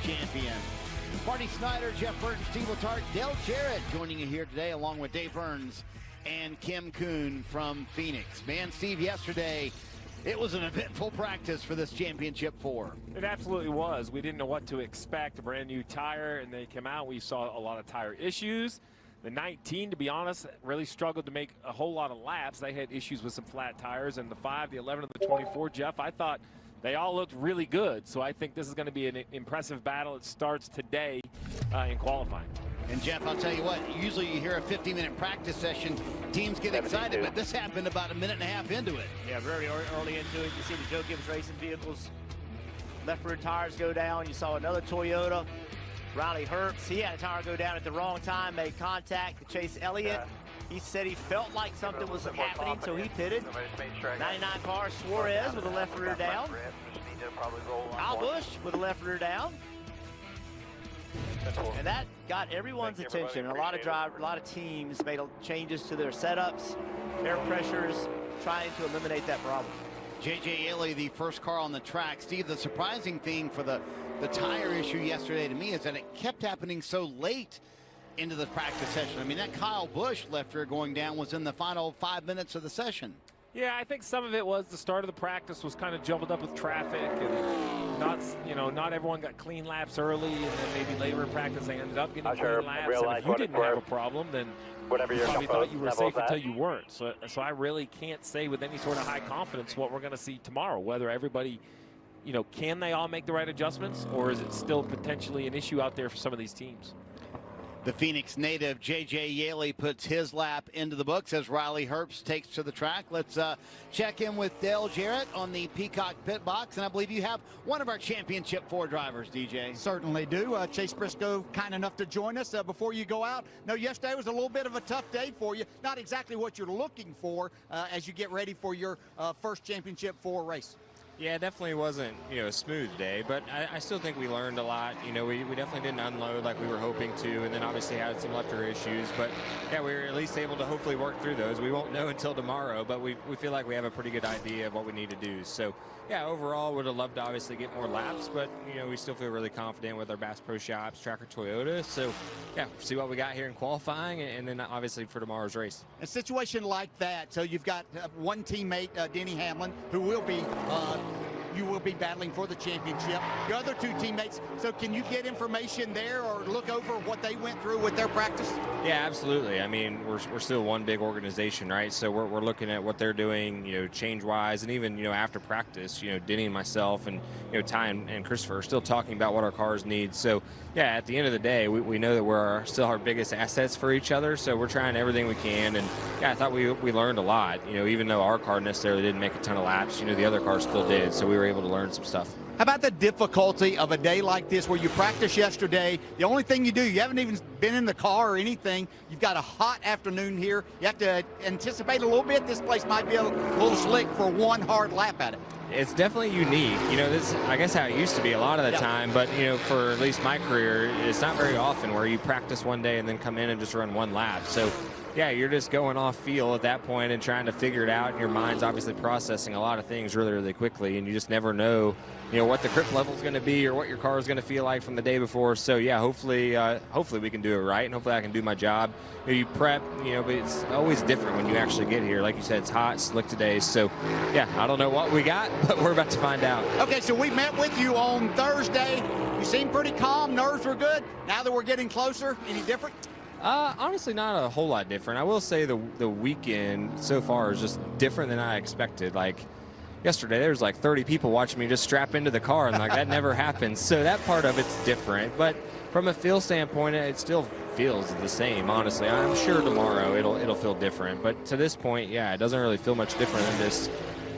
Champion. Marty Snyder, Jeff Burton, Steve Letarte, Dale Jarrett joining you here today along with Dave Burns and Kim Kuhn from Phoenix. Man, Steve, yesterday it was an eventful practice for this championship 4. It absolutely was. We didn't know what to expect. A brand new tire, and they came out. We saw a lot of tire issues. The 19, to be honest, really struggled to make a whole lot of laps. They had issues with some flat tires. And the 5, the 11, and the 24, Jeff, I thought they all looked really good. So I think this is going to be an impressive battle. It starts today in qualifying. And Jeff, I'll tell you what, usually you hear a 50-minute practice session, teams get excited, but this happened about a minute and a half into it. Yeah, very early into it. You see the Joe Gibbs Racing vehicles, left rear tires go down. You saw another Toyota, Riley Herbst. He had a tire go down at the wrong time, made contact to Chase Elliott. He said he felt like something was happening, so he pitted. 99 car, Suarez with a left rear down. Kyle Busch with a left rear down. And that got everyone's attention. A lot of teams made changes to their setups, air pressures, trying to eliminate that problem. J.J. Yeley, the first car on the track. Steve, the surprising thing for the tire issue yesterday to me is that it kept happening so late into the practice session. I mean, that Kyle Busch left rear going down was in the final 5 minutes of the session. Yeah, I think some of it was the start of the practice was kind of jumbled up with traffic, and not everyone got clean laps early, and then maybe later in practice they ended up getting clean laps. And if you didn't have a problem, then you probably thought you were safe until you weren't. So I really can't say with any sort of high confidence what we're going to see tomorrow, whether everybody, can they all make the right adjustments, or is it still potentially an issue out there for some of these teams? The Phoenix native J.J. Yeley puts his lap into the books as Riley Herbst takes to the track. Let's check in with Dale Jarrett on the Peacock pit box. And I believe you have one of our Championship 4 drivers, DJ. Certainly do. Chase Briscoe, kind enough to join us before you go out. No, yesterday was a little bit of a tough day for you. Not exactly what you're looking for as you get ready for your first Championship 4 race. Yeah, it definitely wasn't, a smooth day, but I still think we learned a lot. We definitely didn't unload like we were hoping to, and then obviously had some left rear issues. But yeah, we were at least able to hopefully work through those. We won't know until tomorrow, but we feel like we have a pretty good idea of what we need to do. So yeah, overall, would have loved to obviously get more laps, but we still feel really confident with our Bass Pro Shops, Tracker Toyota. So yeah, see what we got here in qualifying, and then obviously for tomorrow's race. A situation like that, so you've got one teammate, Denny Hamlin, who will be you will be battling for the championship. Your other 2 teammates, so can you get information there or look over what they went through with their practice? Yeah, absolutely. I mean, we're still one big organization, right? So we're looking at what they're doing, change-wise, and even, after practice, Denny and myself and, Ty and Christopher are still talking about what our cars need. So, yeah, at the end of the day, we know that we're still our biggest assets for each other, so we're trying everything we can. And, yeah, I thought we learned a lot, even though our car necessarily didn't make a ton of laps, the other cars still did. So we were able to learn some stuff. How about the difficulty of a day like this where you practice yesterday? The only thing you do, you haven't even been in the car or anything. You've got a hot afternoon here. You have to anticipate a little bit. This place might be a little slick for one hard lap at it. It's definitely unique. This I guess how it used to be a lot of the time, but for at least my career, it's not very often where you practice one day and then come in and just run one lap. So yeah, you're just going off feel at that point and trying to figure it out. And your mind's obviously processing a lot of things really, really quickly, and you just never know, what the grip level is going to be or what your car is going to feel like from the day before. So yeah, hopefully we can do it right, and hopefully I can do my job. You prep, but it's always different when you actually get here. Like you said, it's hot, slick today. So yeah, I don't know what we got, but we're about to find out. Okay, so we met with you on Thursday. You seemed pretty calm, nerves were good. Now that we're getting closer, any different? Honestly, not a whole lot different. I will say the weekend so far is just different than I expected. Like yesterday, there was like 30 people watching me just strap into the car, and like that never happens. So that part of it's different. But from a feel standpoint, it still feels the same. Honestly, I'm sure tomorrow it'll feel different. But to this point, yeah, it doesn't really feel much different than this.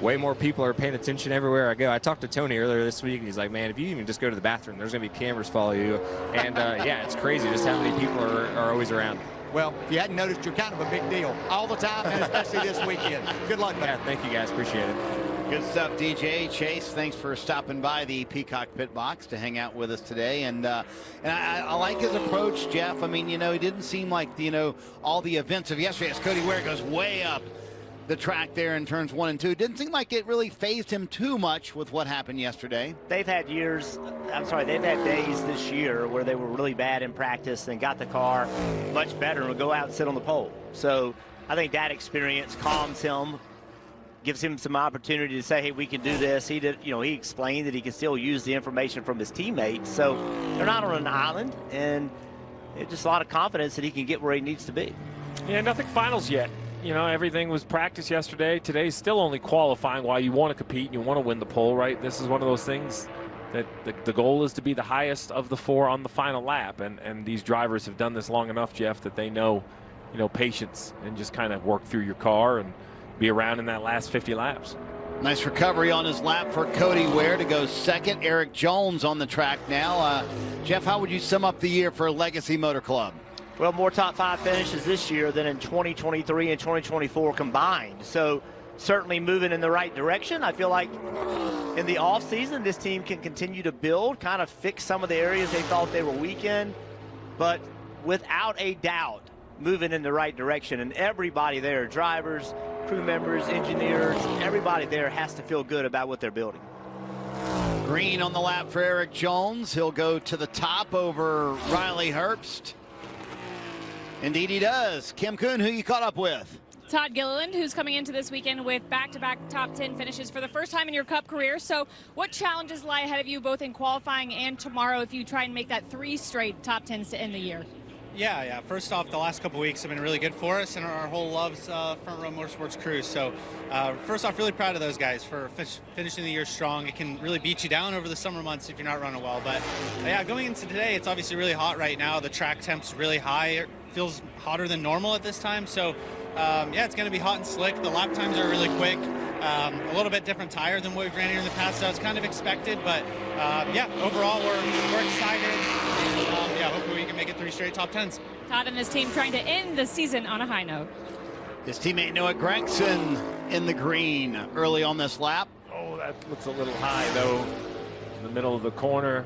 Way more people are paying attention everywhere I go. I talked to Tony earlier this week, and he's like, man, if you even just go to the bathroom, there's going to be cameras follow you. And, yeah, it's crazy just how many people are always around. Well, if you hadn't noticed, you're kind of a big deal all the time, and especially this weekend. Good luck, man. Yeah, thank you, guys. Appreciate it. Good stuff, DJ. Chase, thanks for stopping by the Peacock Pit Box to hang out with us today. And I like his approach, Jeff. I mean, he didn't seem like, all the events of yesterday as Cody Ware goes way up the track there in turns 1 and 2. Didn't seem like it really fazed him too much with what happened yesterday. They've had days this year where they were really bad in practice and got the car much better and would go out and sit on the pole. So I think that experience calms him, gives him some opportunity to say, hey, we can do this. He did, he explained that he can still use the information from his teammates. So they're not on an island, and it's just a lot of confidence that he can get where he needs to be. Yeah, nothing finals yet. Everything was practice yesterday. Today's still only qualifying while you want to compete and you want to win the pole, right? This is one of those things that the goal is to be the highest of the 4 on the final lap. And these drivers have done this long enough, Jeff, that they know, patience and just kind of work through your car and be around in that last 50 laps. Nice recovery on his lap for Cody Ware to go second. Eric Jones on the track now. Jeff, how would you sum up the year for Legacy Motor Club? Well, more top 5 finishes this year than in 2023 and 2024 combined. So certainly moving in the right direction. I feel like in the offseason, this team can continue to build, kind of fix some of the areas they thought they were weak in, but without a doubt, moving in the right direction. And everybody there, drivers, crew members, engineers, everybody there has to feel good about what they're building. Green on the lap for Eric Jones. He'll go to the top over Riley Herbst. Indeed he does. Kim Kuhn, who you caught up with? Todd Gilliland, who's coming into this weekend with back-to-back top 10 finishes for the first time in your Cup career. So what challenges lie ahead of you both in qualifying and tomorrow if you try and make that 3 straight top 10s to end the year? Yeah. First off, the last couple weeks have been really good for us and our whole Love's Front Row Motorsports crew. So first off, really proud of those guys for finishing the year strong. It can really beat you down over the summer months if you're not running well. But yeah, going into today, it's obviously really hot right now. The track temp's really high. It feels hotter than normal at this time. So yeah, it's going to be hot and slick. The lap times are really quick. A little bit different tire than what we've ran here in the past, so it's kind of expected. But yeah, overall, we're excited. And yeah, hopefully we can make it 3 straight top 10s. Todd and his team trying to end the season on a high note. His teammate Noah Gregson in the green early on this lap. Oh, that looks a little high, though, in the middle of the corner.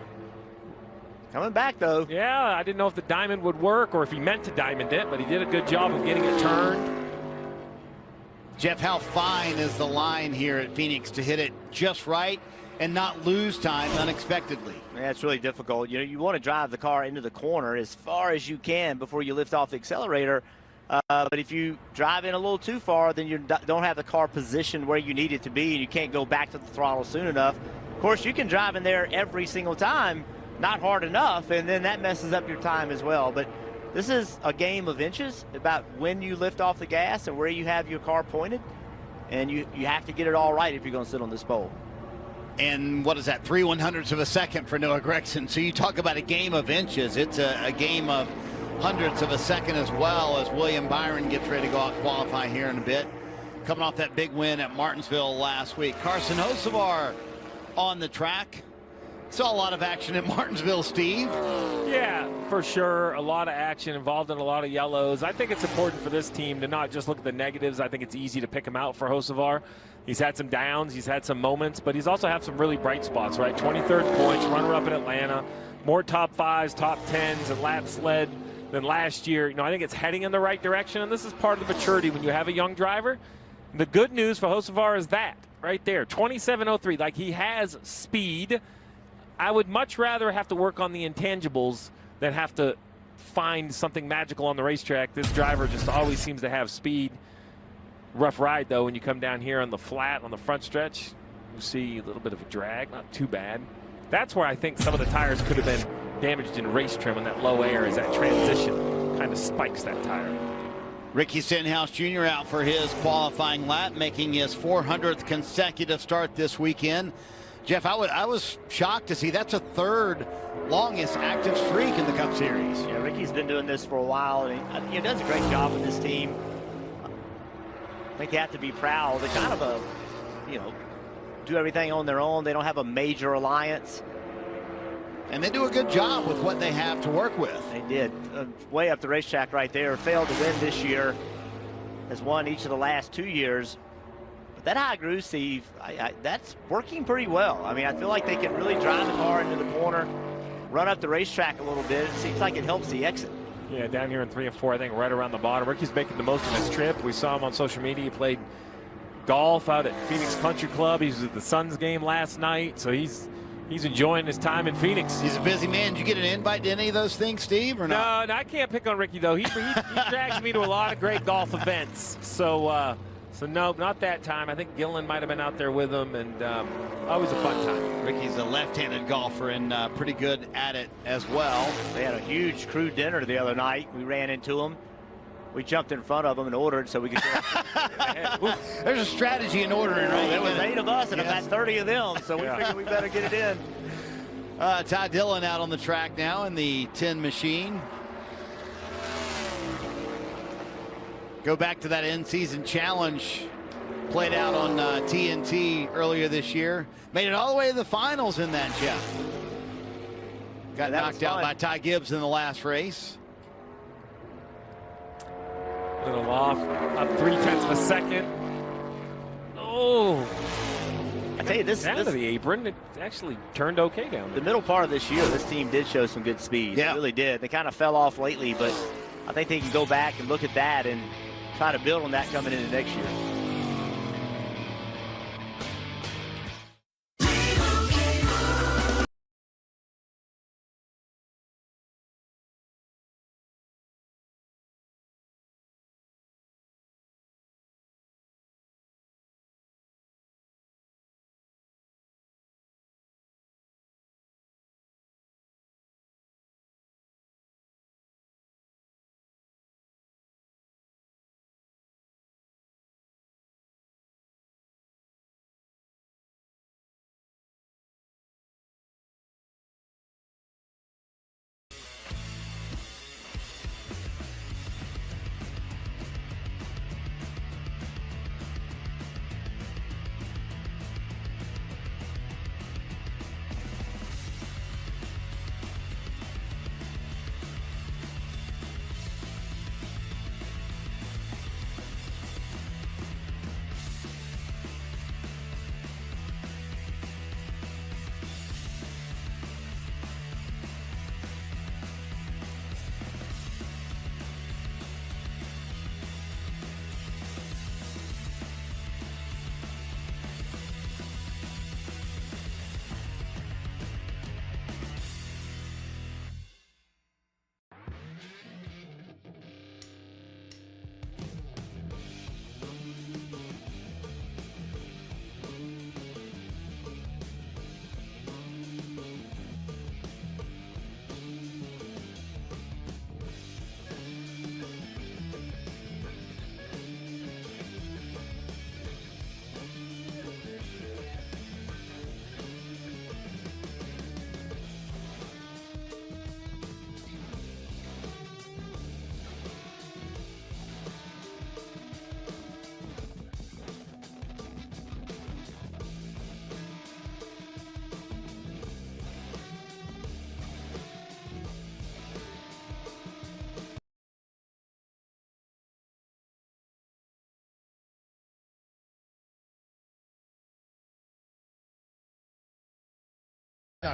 Coming back, though. Yeah, I didn't know if the diamond would work or if he meant to diamond it, but he did a good job of getting it turned. Jeff, how fine is the line here at Phoenix to hit it just right and not lose time unexpectedly? Yeah, it's really difficult. You want to drive the car into the corner as far as you can before you lift off the accelerator. But if you drive in a little too far, then you don't have the car positioned where you need it to be, and you can't go back to the throttle soon enough. Of course, you can drive in there every single time, not hard enough, and then that messes up your time as well. But this is a game of inches about when you lift off the gas and where you have your car pointed, and you have to get it all right if you're going to sit on this pole. And what is that, 3/100ths of a second for Noah Gregson. So you talk about a game of inches. It's a game of hundredths of a second as well, as William Byron gets ready to go out and qualify here in a bit. Coming off that big win at Martinsville last week. Carson Hocevar on the track. Saw a lot of action at Martinsville, Steve. Yeah, for sure. A lot of action involved in a lot of yellows. I think it's important for this team to not just look at the negatives. I think it's easy to pick him out for Hocevar. He's had some downs, he's had some moments, but he's also had some really bright spots, right? 23rd points, runner-up in Atlanta, more top 5s, top 10s, and laps led than last year. I think it's heading in the right direction, and this is part of the maturity when you have a young driver. The good news for Hocevar is that right there, 27.03. Like, he has speed. I would much rather have to work on the intangibles than have to find something magical on the racetrack. This driver just always seems to have speed. Rough ride, though, when you come down here on the flat, on the front stretch. You see a little bit of a drag, not too bad. That's where I think some of the tires could have been damaged in race trim when that low air is that transition kind of spikes that tire. Ricky Stenhouse Jr. out for his qualifying lap, making his 400th consecutive start this weekend. Jeff, I was shocked to see that's a third longest active streak in the Cup Series. Yeah, Ricky's been doing this for a while, and he does a great job with this team. I think they have to be proud. They're kind of do everything on their own. They don't have a major alliance. And they do a good job with what they have to work with. They did. Way up the racetrack right there. Failed to win this year. Has won each of the last 2 years. But that high groove, Steve, that's working pretty well. I mean, I feel like they can really drive the car into the corner, run up the racetrack a little bit. It seems like it helps the exit. Yeah, down here in 3 and 4, I think right around the bottom. Ricky's making the most of his trip. We saw him on social media. He played golf out at Phoenix Country Club. He was at the Suns game last night, so he's enjoying his time in Phoenix. He's a busy man. Did you get an invite to any of those things, Steve, or not? No, I can't pick on Ricky, though. He drags me to a lot of great golf events. So no, not that time. I think Gillen might have been out there with him, and always a fun time. Ricky's a left-handed golfer and pretty good at it as well. They had a huge crew dinner the other night. We ran into him. We jumped in front of them and ordered so we could go. There's a strategy in ordering, right? There was 8 of us and about 30 of them, so we figured we better get it in. Ty Dillon out on the track now in the 10 machine. Go back to that in-season challenge played out on TNT earlier this year. Made it all the way to the finals in that, Jeff. Got knocked out by Ty Gibbs in the last race. Little off, up 0.3 of a second. Oh, I tell you, this down to the apron. It actually turned okay down there. The middle part of this year, this team did show some good speed. Yeah. It really did. They kind of fell off lately, but I think they can go back and look at that and try to build on that coming into next year.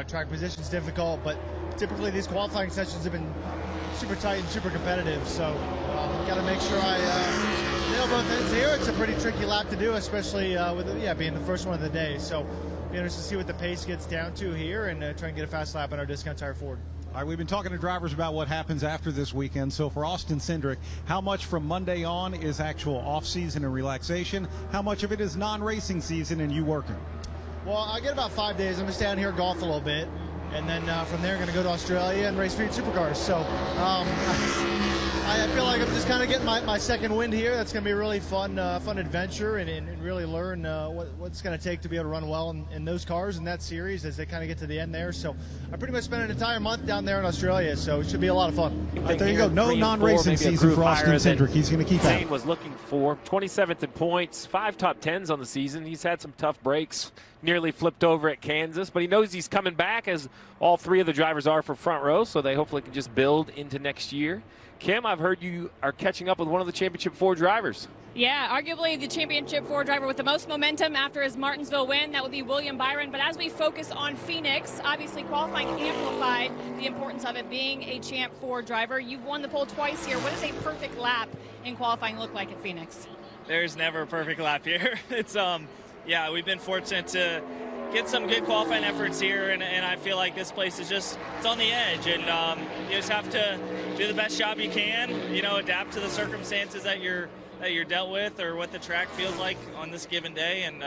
Track position is difficult, but typically these qualifying sessions have been super tight and super competitive. So got to make sure I nail both ends here. It's a pretty tricky lap to do, especially with being the first one of the day. So be interested to see what the pace gets down to here and try and get a fast lap on our discount tire Ford. All right, we've been talking to drivers about what happens after this weekend. So for Austin Cindric, how much from Monday on is actual off-season and relaxation? How much of it is non-racing season and you working? Well, I get about 5 days. I'm going to stay down here, golf a little bit, and then from there I'm going to go to Australia and race Street Supercars. So I feel like I'm just kind of getting my second wind here. That's going to be a really fun adventure and really learn what's going to take to be able to run well in those cars in that series as they kind of get to the end there. So I pretty much spent an entire month down there in Australia, so it should be a lot of fun. There you go. No non-racing season for Austin Cindric. He's going to keep that. Was looking for 27th in points, 5 top 10s on the season. He's had some tough breaks, nearly flipped over at Kansas, but he knows he's coming back, as all 3 of the drivers are for front row, so they hopefully can just build into next year. Kim, I've heard you are catching up with one of the Championship 4 drivers. Yeah, arguably the Championship 4 driver with the most momentum after his Martinsville win. That would be William Byron. But as we focus on Phoenix, obviously qualifying amplified the importance of it being a Champ 4 driver. You've won the pole twice here. What does a perfect lap in qualifying look like at Phoenix? There's never a perfect lap here. It's yeah, we've been fortunate to get some good qualifying efforts here, and I feel like this place is just, it's on the edge, and you just have to do the best job you can, adapt to the circumstances that you're dealt with or what the track feels like on this given day, and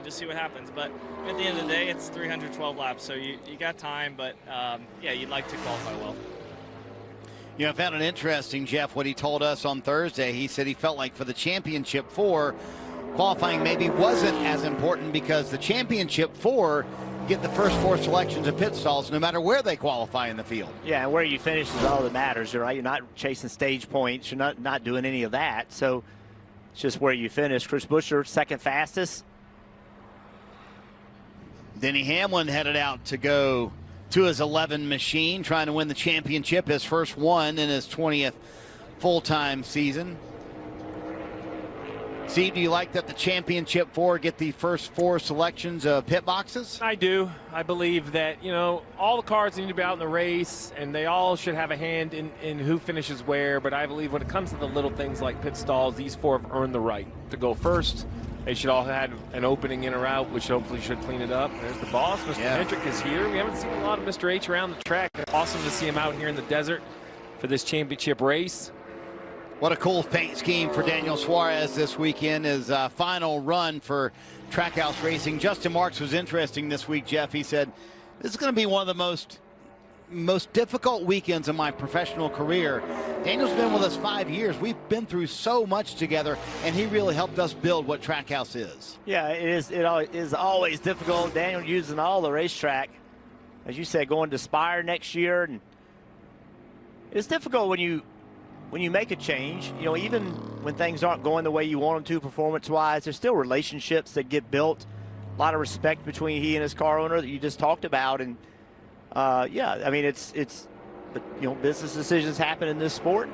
just see what happens. But at the end of the day, it's 312 laps, so you got time, but yeah, you'd like to qualify well. I found it interesting, Jeff, what he told us on Thursday. He said he felt like for the Championship 4, qualifying maybe wasn't as important because the Championship 4 get the first 4 selections of pit stalls no matter where they qualify in the field. Yeah, and where you finish is all that matters, right? You're not chasing stage points. You're not doing any of that. So it's just where you finish. Chris Buescher, second fastest. Denny Hamlin headed out to go to his 11 machine, trying to win the championship, his first one in his 20th full-time season. Steve, do you like that the Championship 4 get the first 4 selections of pit boxes? I do. I believe that, all the cars need to be out in the race, and they all should have a hand in who finishes where. But I believe when it comes to the little things like pit stalls, these 4 have earned the right to go first. They should all have had an opening in or out, which hopefully should clean it up. There's the boss. Mr. Hendrick is here. We haven't seen a lot of Mr. H around the track. Awesome to see him out here in the desert for this championship race. What a cool paint scheme for Daniel Suarez this weekend. His final run for Trackhouse Racing. Justin Marks was interesting this week, Jeff. He said, this is going to be one of the most difficult weekends of my professional career. Daniel's been with us 5 years. We've been through so much together, and he really helped us build what Trackhouse is. Yeah, it is always difficult. Daniel using all the racetrack. As you said, going to Spire next year. And it's difficult when you make a change, even when things aren't going the way you want them to performance-wise, there's still relationships that get built. A lot of respect between he and his car owner that you just talked about. And, yeah, I mean, it's business decisions happen in this sport.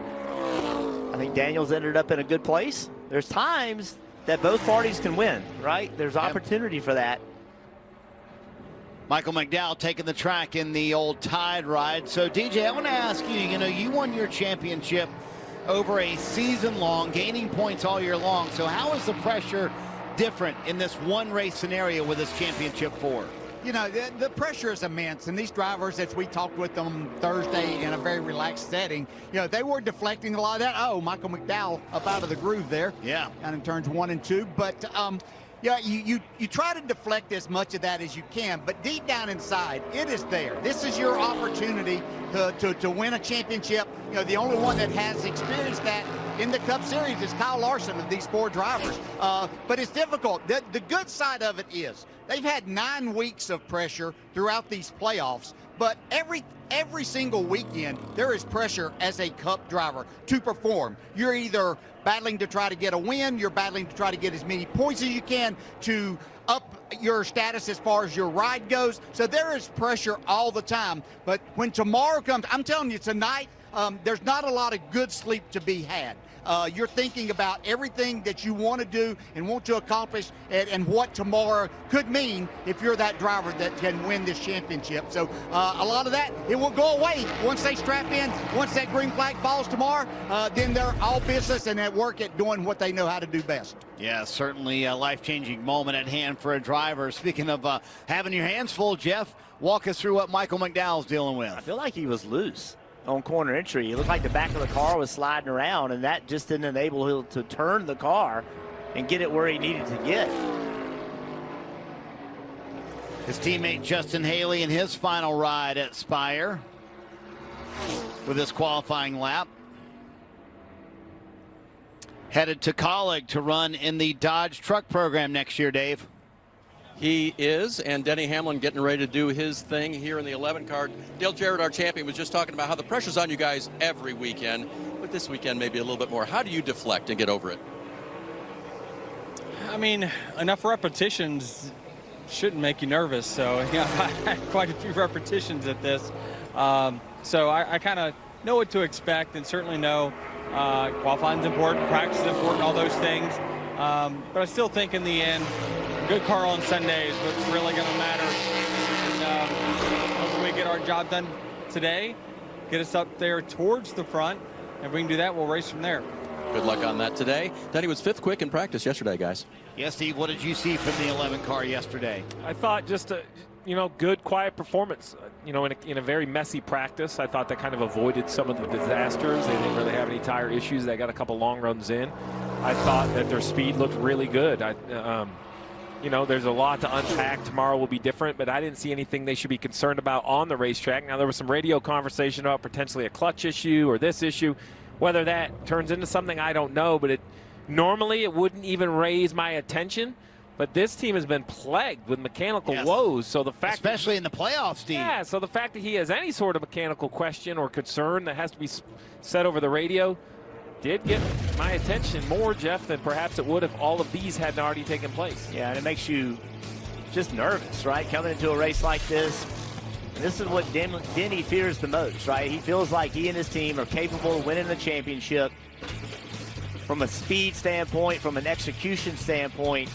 I think Daniel's ended up in a good place. There's times that both parties can win, right? There's opportunity for that. Michael McDowell taking the track in the old Tide ride. So, DJ, I want to ask you, you won your championship over a season long, gaining points all year long. So how is the pressure different in this one race scenario with this Championship 4? The pressure is immense, and these drivers, as we talked with them Thursday in a very relaxed setting, they were deflecting a lot of that. Oh, Michael McDowell up out of the groove there. Yeah. Down in turns 1 and 2. But, yeah, you try to deflect as much of that as you can, but deep down inside, it is there. This is your opportunity to win a championship. The only one that has experienced that in the Cup Series is Kyle Larson of these 4 drivers. But it's difficult. The good side of it is they've had 9 weeks of pressure throughout these playoffs, but every single weekend there is pressure as a Cup driver to perform. You're either battling to try to get a win, you're battling to try to get as many points as you can to up your status as far as your ride goes. So there is pressure all the time. But when tomorrow comes, I'm telling you, tonight, there's not a lot of good sleep to be had. You're thinking about everything that you want to do and want to accomplish and what tomorrow could mean if you're that driver that can win this championship. So a lot of that, it will go away once they strap in. Once that green flag falls tomorrow, then they're all business and at work at doing what they know how to do best. Yeah, certainly a life-changing moment at hand for a driver. Speaking of having your hands full, Jeff, walk us through what Michael McDowell's dealing with. I feel like he was loose on corner entry. It looked like the back of the car was sliding around, and that just didn't enable him to turn the car and get it where he needed to get. His teammate Justin Haley in his final ride at Spire with his qualifying lap. Headed to Colleague to run in the Dodge truck program next year, Dave. He is, and Denny Hamlin getting ready to do his thing here in the 11 car. Dale Jarrett, our champion, was just talking about how the pressure's on you guys every weekend, but this weekend maybe a little bit more. How do you deflect and get over it? I mean, enough repetitions shouldn't make you nervous, so yeah, I had quite a few repetitions at this. So I kind of know what to expect and certainly know qualifying's important, practice is important, all those things. But I still think in the end, a good car on Sunday is what's really going to matter. And hopefully we get our job done today, get us up there towards the front, and if we can do that, we'll race from there. Good luck on that today. Denny was 5th quick in practice yesterday, guys. Yes, Steve, what did you see from the 11 car yesterday? I thought just a, good, quiet performance. In a very messy practice. I thought that kind of avoided some of the disasters. They didn't really have any tire issues. They got a couple long runs in. I thought that their speed looked really good. There's a lot to unpack. Tomorrow will be different, but I didn't see anything they should be concerned about on the racetrack. Now, there was some radio conversation about potentially a clutch issue or this issue. Whether that turns into something, I don't know, but normally it wouldn't even raise my attention. But this team has been plagued with mechanical woes. So the fact, especially in the playoffs, Steve. Yeah. So the fact that he has any sort of mechanical question or concern that has to be said over the radio did get my attention more, Jeff, than perhaps it would if all of these hadn't already taken place. Yeah, and it makes you just nervous, right? Coming into a race like this. This is what Denny fears the most, right? He feels like he and his team are capable of winning the championship from a speed standpoint, from an execution standpoint.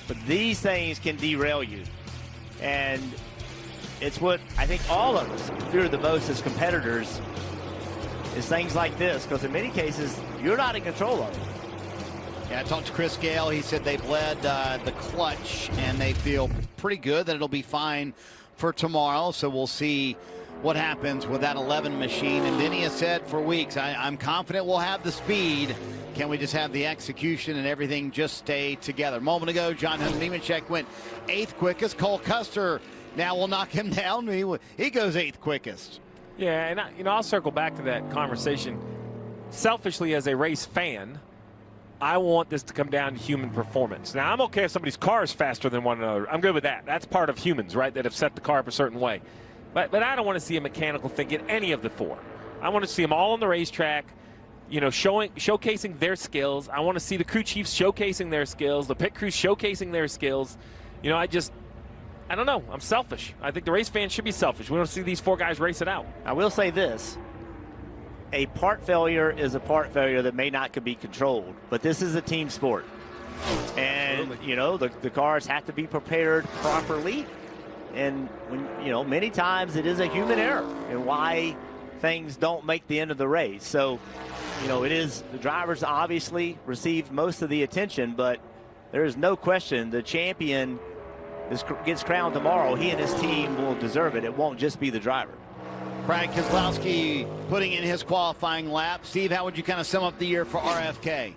But these things can derail you. And it's what I think all of us fear the most as competitors is things like this, because in many cases, you're not in control of it. Yeah, I talked to Chris Gale. He said they've led the clutch, and they feel pretty good that it'll be fine for tomorrow. So we'll see what happens with that 11 machine. And then he has said for weeks, I'm confident we'll have the speed. Can we just have the execution and everything just stay together? A moment ago, John Nemechek went 8th quickest. Cole Custer now will knock him down. He goes 8th quickest. Yeah, and I'll circle back to that conversation. Selfishly, as a race fan, I want this to come down to human performance. Now, I'm okay if somebody's car is faster than one another. I'm good with that. That's part of humans, right, that have set the car up a certain way. But I don't want to see a mechanical thing in any of the four. I want to see them all on the racetrack, showcasing their skills. I want to see the crew chiefs showcasing their skills, the pit crews showcasing their skills. I don't know. I'm selfish. I think the race fans should be selfish. We don't see these 4 guys race it out. I will say this. A part failure is a part failure that may not be controlled, but this is a team sport. And, the cars have to be prepared properly. And, many times it is a human error and why things don't make the end of the race. So, the drivers obviously received most of the attention, but there is no question the champion gets crowned tomorrow. He and his team will deserve it. It won't just be the driver. Brad Keselowski putting in his qualifying lap. Steve, how would you kind of sum up the year for RFK?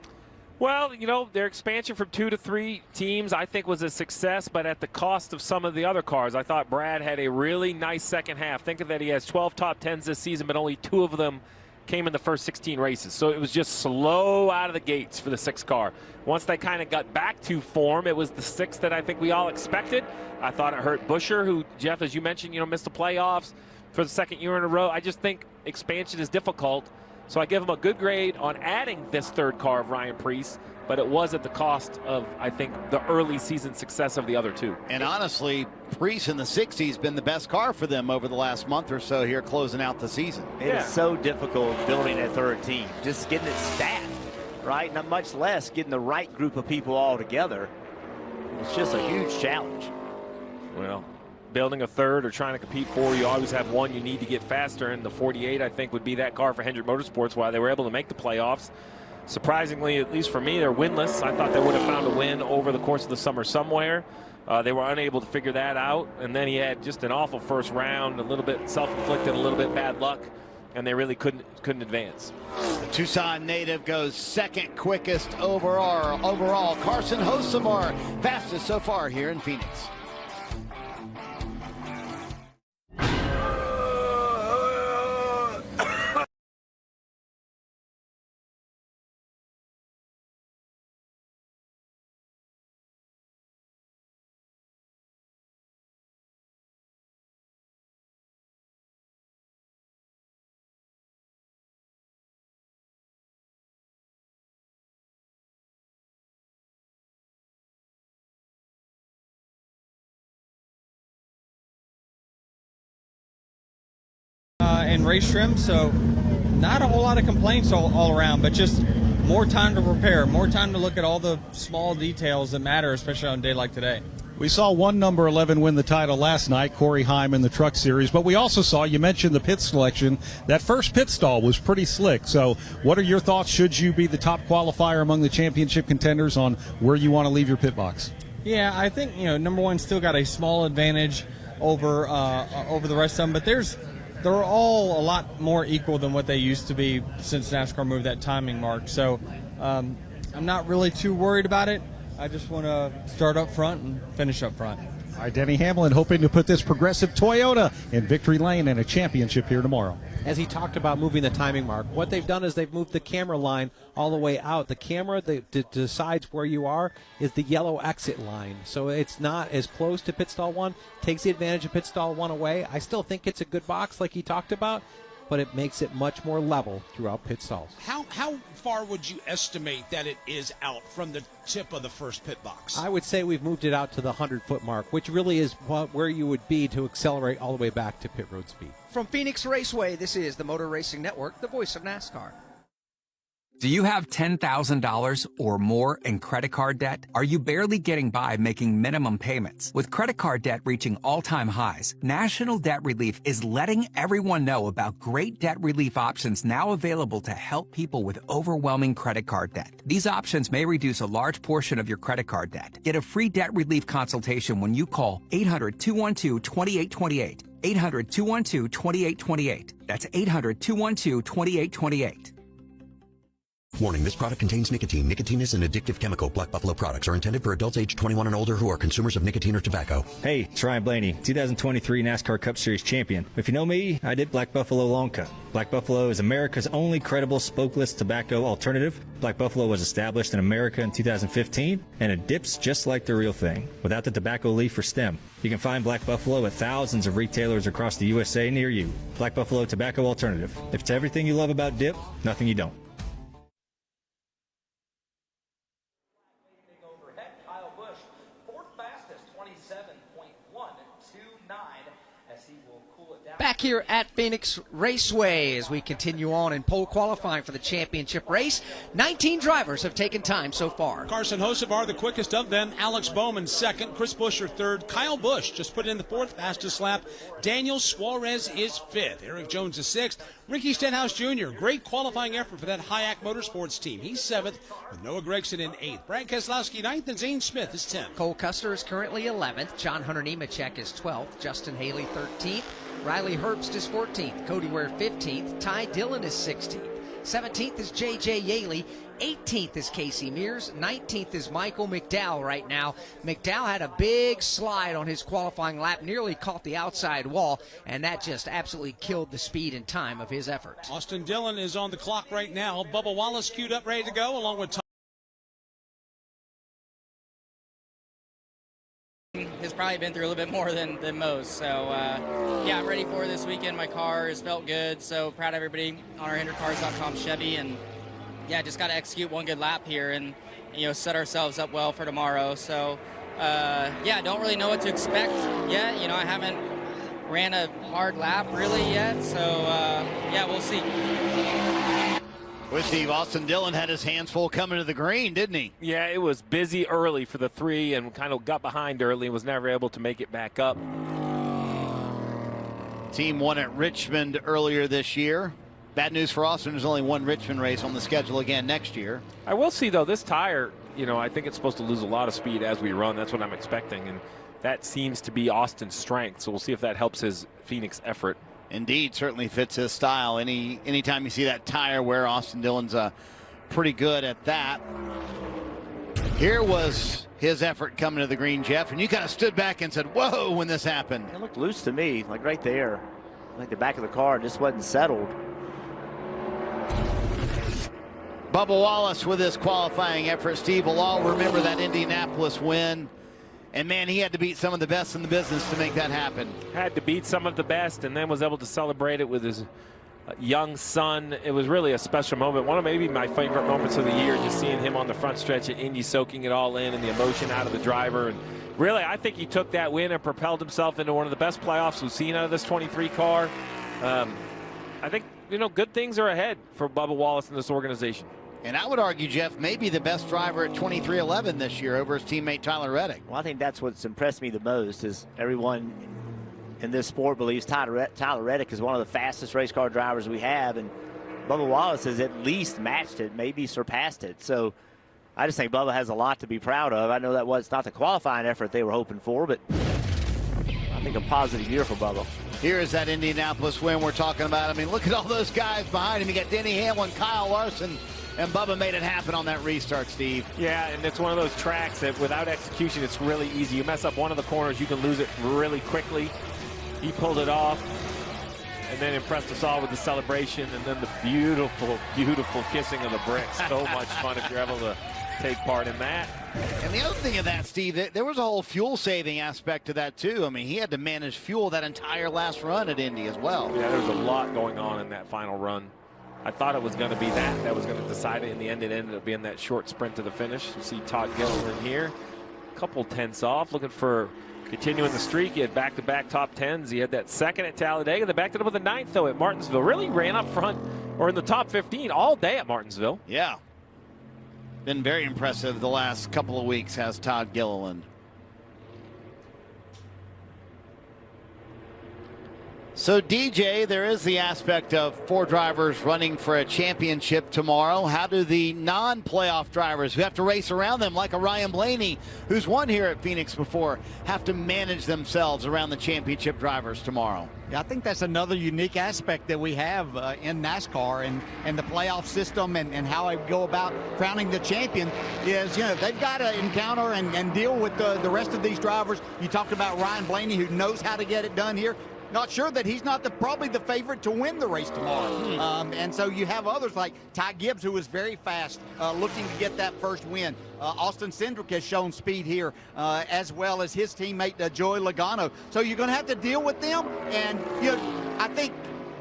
Well, their expansion from 2 to 3 teams I think was a success, but at the cost of some of the other cars. I thought Brad had a really nice second half. Think of that, he has 12 top 10s this season, but only 2 of them came in the first 16 races. So it was just slow out of the gates for the 6 car. Once they kind of got back to form, it was the 6 that I think we all expected. I thought it hurt Buescher, who, Jeff, as you mentioned, missed the playoffs for the 2nd year in a row. I just think expansion is difficult. So I give him a good grade on adding this 3rd car of Ryan Preece, but it was at the cost of, I think, the early season success of the other 2. And honestly, Preece in the 60s has been the best car for them over the last month or so here closing out the season. It is so difficult building a 3rd team, just getting it staffed. right? Not much less getting the right group of people all together. It's just a huge challenge. Well, building a third or trying to compete for, you always have one you need to get faster, and the 48, I think, would be that car for Hendrick Motorsports, why they were able to make the playoffs. Surprisingly, at least for me, they're winless. I thought they would have found a win over the course of the summer somewhere. They were unable to figure that out, and then he had just an awful first round, a little bit self-inflicted, a little bit bad luck, and they really couldn't advance. The Tucson native goes second quickest overall. Carson Hocevar, fastest so far here in Phoenix. And race trim, so not a whole lot of complaints all around, but just more time to prepare, more time to look at all the small details that matter, especially on a day like today. We saw one number 11 win the title last night, Corey Heim in the Truck Series, but we also saw, you mentioned the pit selection, that first pit stall was pretty slick. So what are your thoughts, should you be the top qualifier among the championship contenders, on where you want to leave your pit box? Yeah, I think, number one still got a small advantage over the rest of them, but they're all a lot more equal than what they used to be since NASCAR moved that timing mark. So I'm not really too worried about it. I just want to start up front and finish up front. All right, Denny Hamlin hoping to put this progressive Toyota in victory lane in a championship here tomorrow. As he talked about moving the timing mark, what they've done is they've moved the camera line all the way out. The camera that decides where you are is the yellow exit line. So it's not as close to pit stall 1, takes the advantage of pit stall 1 away. I still think it's a good box like he talked about, but it makes it much more level throughout pit stalls. How far would you estimate that it is out from the tip of the first pit box? I would say we've moved it out to the 100-foot mark, which really is where you would be to accelerate all the way back to pit road speed. From Phoenix Raceway, this is the Motor Racing Network, the voice of NASCAR. Do you have $10,000 or more in credit card debt? Are you barely getting by making minimum payments? With credit card debt reaching all-time highs, National Debt Relief is letting everyone know about great debt relief options now available to help people with overwhelming credit card debt. These options may reduce a large portion of your credit card debt. Get a free debt relief consultation when you call 800-212-2828. 800-212-2828. That's 800-212-2828. Warning, this product contains nicotine. Nicotine is an addictive chemical. Black Buffalo products are intended for adults age 21 and older who are consumers of nicotine or tobacco. Hey, it's Ryan Blaney, 2023 NASCAR Cup Series champion. If you know me, I did Black Buffalo Long Cut. Black Buffalo is America's only credible smokeless tobacco alternative. Black Buffalo was established in America in 2015, and it dips just like the real thing, without the tobacco leaf or stem. You can find Black Buffalo at thousands of retailers across the USA near you. Black Buffalo Tobacco Alternative. If it's everything you love about dip, nothing you don't. Back here at Phoenix Raceway as we continue on in pole qualifying for the championship race. 19 drivers have taken time so far. Carson Hocevar, the quickest of them. Alex Bowman second. Chris Buescher third. Kyle Busch just put in the fourth fastest lap. Daniel Suarez is fifth. Eric Jones is sixth. Ricky Stenhouse Jr., great qualifying effort for that Hayek Motorsports team. He's seventh with Noah Gragson in eighth. Brad Keselowski ninth, and Zane Smith is 10th. Cole Custer is currently 11th. John Hunter Nemechek is 12th. Justin Haley 13th. Riley Herbst is 14th. Cody Ware 15th. Ty Dillon is 16th. 17th is J.J. Yaley. 18th is Casey Mears. 19th is Michael McDowell right now. McDowell had a big slide on his qualifying lap, nearly caught the outside wall, and that just absolutely killed the speed and time of his effort. Austin Dillon is on the clock right now. Bubba Wallace queued up, ready to go, along with Tom. Has probably been through a little bit more than most. So, yeah, I'm ready for this weekend. My car has felt good. So proud of everybody on our HendrickCars.com Chevy. And, yeah, just got to execute one good lap here and, set ourselves up well for tomorrow. So, yeah, don't really know what to expect yet. I haven't ran a hard lap really yet. So, yeah, we'll see. With Steve, Austin Dillon had his hands full coming to the green, didn't he? Yeah, it was busy early for the 3 and kind of got behind early and was never able to make it back up. Team won at Richmond earlier this year. Bad news for Austin, there's only one Richmond race on the schedule again next year. I will see, though, this tire, you know, I think it's supposed to lose a lot of speed as we run. That's what I'm expecting, and that seems to be Austin's strength. So we'll see if that helps his Phoenix effort. Indeed, certainly fits his style. Anytime you see that tire wear, Austin Dillon's pretty good at that. Here was his effort coming to the green, Jeff, and you kind of stood back and said, whoa, when this happened. It looked loose to me, like right there. Like the back of the car just wasn't settled. Bubba Wallace with his qualifying effort. Steve will all remember that Indianapolis win. And, man, he had to beat some of the best in the business to make that happen. Had to beat some of the best and then was able to celebrate it with his young son. It was really a special moment. One of maybe my favorite moments of the year, just seeing him on the front stretch at Indy, soaking it all in and the emotion out of the driver. And really, I think he took that win and propelled himself into one of the best playoffs we've seen out of this 23 car. I think, you know, good things are ahead for Bubba Wallace and this organization. And I would argue, Jeff, maybe the best driver at 2311 this year over his teammate Tyler Reddick. Well, I think that's what's impressed me the most is everyone in this sport believes Tyler Reddick is one of the fastest race car drivers we have, and Bubba Wallace has at least matched it, maybe surpassed it. So I just think Bubba has a lot to be proud of. I know that was not the qualifying effort they were hoping for, but I think a positive year for Bubba. Here is that Indianapolis win we're talking about. I mean, look at all those guys behind him. You got Denny Hamlin, Kyle Larson, and Bubba made it happen on that restart, Steve. Yeah, and it's one of those tracks that without execution, it's really easy. You mess up one of the corners, you can lose it really quickly. He pulled it off and then impressed us all with the celebration and then the beautiful, beautiful kissing of the bricks. So much fun if you're able to take part in that. And the other thing of that, Steve, there was a whole fuel-saving aspect to that, too. I mean, he had to manage fuel that entire last run at Indy as well. Yeah, there was a lot going on in that final run. I thought it was going to be that was going to decide it. In the end, it ended up being that short sprint to the finish. You see Todd Gilliland here, a couple tenths off, looking for continuing the streak. He had back-to-back top 10s. He had that second at Talladega. They backed it up with a 9th, though, at Martinsville. Really ran up front or in the top 15 all day at Martinsville. Yeah. Been very impressive the last couple of weeks, has Todd Gilliland. So, DJ, there is the aspect of 4 drivers running for a championship tomorrow. How do the non-playoff drivers who have to race around them, like a Ryan Blaney, who's won here at Phoenix before, have to manage themselves around the championship drivers tomorrow? Yeah, I think that's another unique aspect that we have in NASCAR and the playoff system and how I go about crowning the champion is, you know, they've got to encounter and deal with the rest of these drivers. You talked about Ryan Blaney, who knows how to get it done here. Not sure that he's not probably the favorite to win the race tomorrow. And so you have others like Ty Gibbs, who is very fast, looking to get that first win. Austin Cindric has shown speed here, as well as his teammate Joey Logano. So you're going to have to deal with them. And you know, I think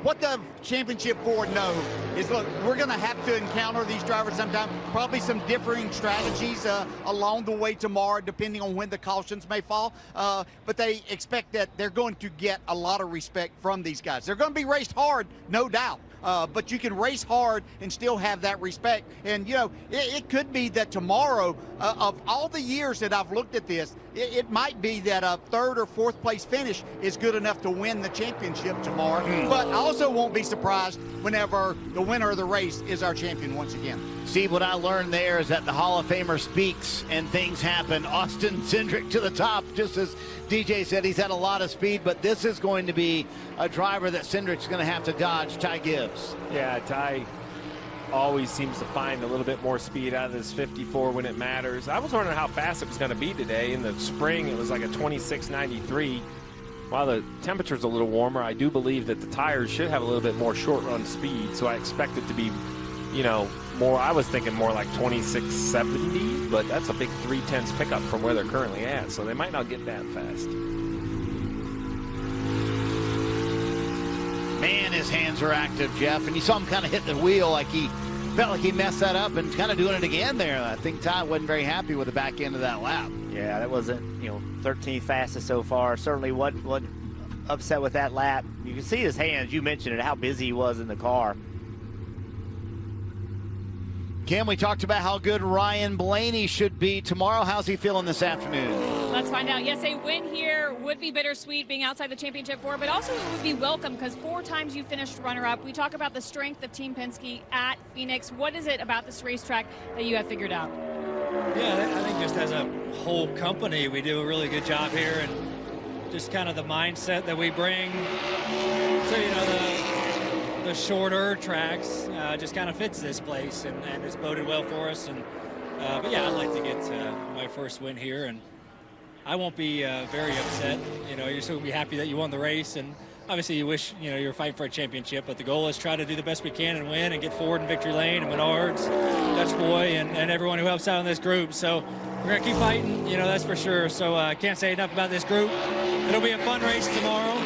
what the championship board know is, look, we're going to have to encounter these drivers sometime. Probably some differing strategies along the way tomorrow, depending on when the cautions may fall. But they expect that they're going to get a lot of respect from these guys. They're going to be raced hard, no doubt. But you can race hard and still have that respect. And, you know, it could be that tomorrow, of all the years that I've looked at this, it might be that a 3rd or 4th place finish is good enough to win the championship tomorrow. But I also won't be surprised whenever the winner of the race is our champion once again. Steve, what I learned there is that the Hall of Famer speaks and things happen. Austin Cindric to the top, just as DJ said, he's had a lot of speed, but this is going to be a driver that Cindric's going to have to dodge, Ty Gibbs. Yeah, Ty always seems to find a little bit more speed out of this 54 when it matters. I was wondering how fast it was going to be today. In the spring, it was like a 26.93. While the temperature's a little warmer, I do believe that the tires should have a little bit more short run speed, so I expect it to be, you know, more, I was thinking more like 26.70, but that's a big 3/10 pickup from where they're currently at, so they might not get that fast. Man, his hands are active, Jeff, and you saw him kind of hit the wheel like he felt like he messed that up and kind of doing it again there. I think Ty wasn't very happy with the back end of that lap. Yeah, that wasn't, you know, 13th fastest so far. Certainly wasn't upset with that lap. You can see his hands. You mentioned it, how busy he was in the car. Kim, we talked about how good Ryan Blaney should be tomorrow. How's he feeling this afternoon? Let's find out. Yes, a win here would be bittersweet being outside the championship four, but also it would be welcome because 4 times you finished runner-up. We talk about the strength of Team Penske at Phoenix. What is it about this racetrack that you have figured out? Yeah, I think just as a whole company, we do a really good job here, and just kind of the mindset that we bring. So, you know, the shorter tracks just kind of fits this place, and it's boded well for us. And but yeah, I'd like to get my first win here, and I won't be very upset. You know, you're still gonna be happy that you won the race, and obviously you wish, you know, you're fighting for a championship, but the goal is try to do the best we can and win and get forward in victory lane and Menards, Dutch Boy, and everyone who helps out in this group. So we're gonna keep fighting, you know, that's for sure. So I can't say enough about this group. It'll be a fun race tomorrow.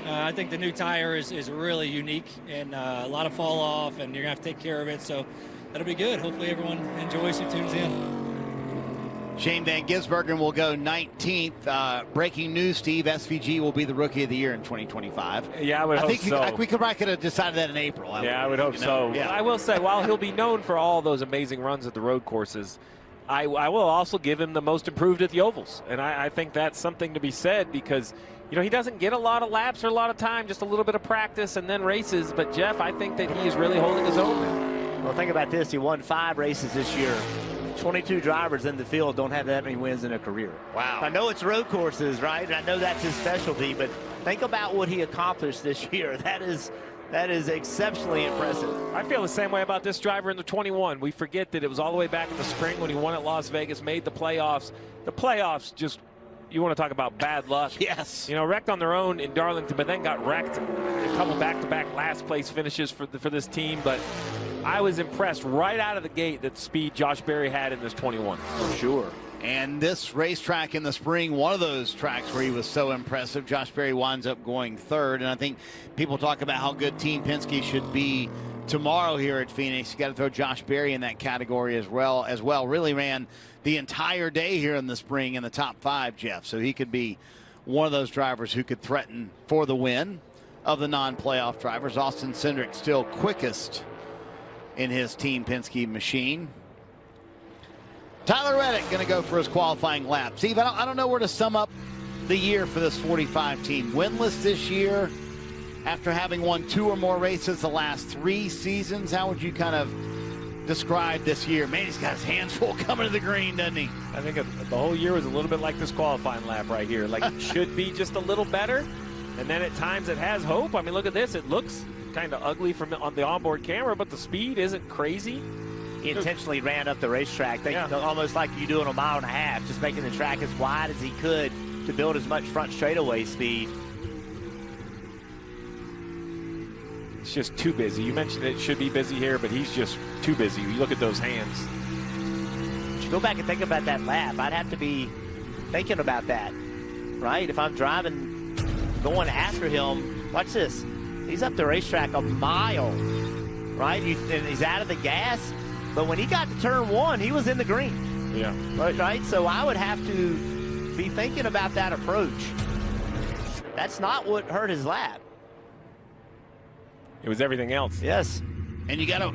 I think the new tire is really unique, and a lot of fall off, and you're gonna have to take care of it. So that'll be good. Hopefully everyone enjoys who tunes in. Shane Van Gisbergen will go 19th. Breaking news, Steve, SVG will be the Rookie of the Year in 2025. Yeah, I would hope so. We could have decided that in April. I would hope so. Yeah. I will say, while he'll be known for all those amazing runs at the road courses, I will also give him the most improved at the ovals. And I think that's something to be said because, you know, he doesn't get a lot of laps or a lot of time, just a little bit of practice and then races. But, Jeff, I think that he is really holding his own. Well, think about this. He won 5 races this year. 22 drivers in the field don't have that many wins in a career. Wow. I know it's road courses, right? And I know that's his specialty, but think about what he accomplished this year. That is exceptionally impressive. I feel the same way about this driver in the 21. We forget that it was all the way back in the spring when he won at Las Vegas, made the playoffs. The playoffs just, you want to talk about bad luck. Yes. You know, wrecked on their own in Darlington, but then got wrecked. A couple back-to-back last place finishes for this team, but I was impressed right out of the gate that speed Josh Berry had in this 21. For sure. And this racetrack in the spring, one of those tracks where he was so impressive, Josh Berry winds up going 3rd. And I think people talk about how good Team Penske should be tomorrow here at Phoenix. You got to throw Josh Berry in that category as well. Really ran the entire day here in the spring in the top 5, Jeff. So he could be one of those drivers who could threaten for the win of the non-playoff drivers. Austin Cindric still quickest in his Team Penske machine. Tyler Reddick going to go for his qualifying lap. Steve, I don't know where to sum up the year for this 45 team. Winless this year after having won 2 or more races the last 3 seasons. How would you kind of describe this year? Man, he's got his hands full coming to the green, doesn't he? I think the whole year was a little bit like this qualifying lap right here. Like it should be just a little better. And then at times it has hope. I mean, look at this. It looks kind of ugly from on the onboard camera, but the speed isn't crazy. He intentionally ran up the racetrack, almost like you do in a 1.5 miles, just making the track as wide as he could to build as much front straightaway speed. It's just too busy. You mentioned it should be busy here, but he's just too busy. You look at those hands. You go back and think about that lap. I'd have to be thinking about that, right? If I'm driving, going after him, watch this. He's up the racetrack a mile, right? And he's out of the gas. But when he got to turn 1, he was in the green. Yeah. Right? So I would have to be thinking about that approach. That's not what hurt his lap. It was everything else. Yes. And you got to,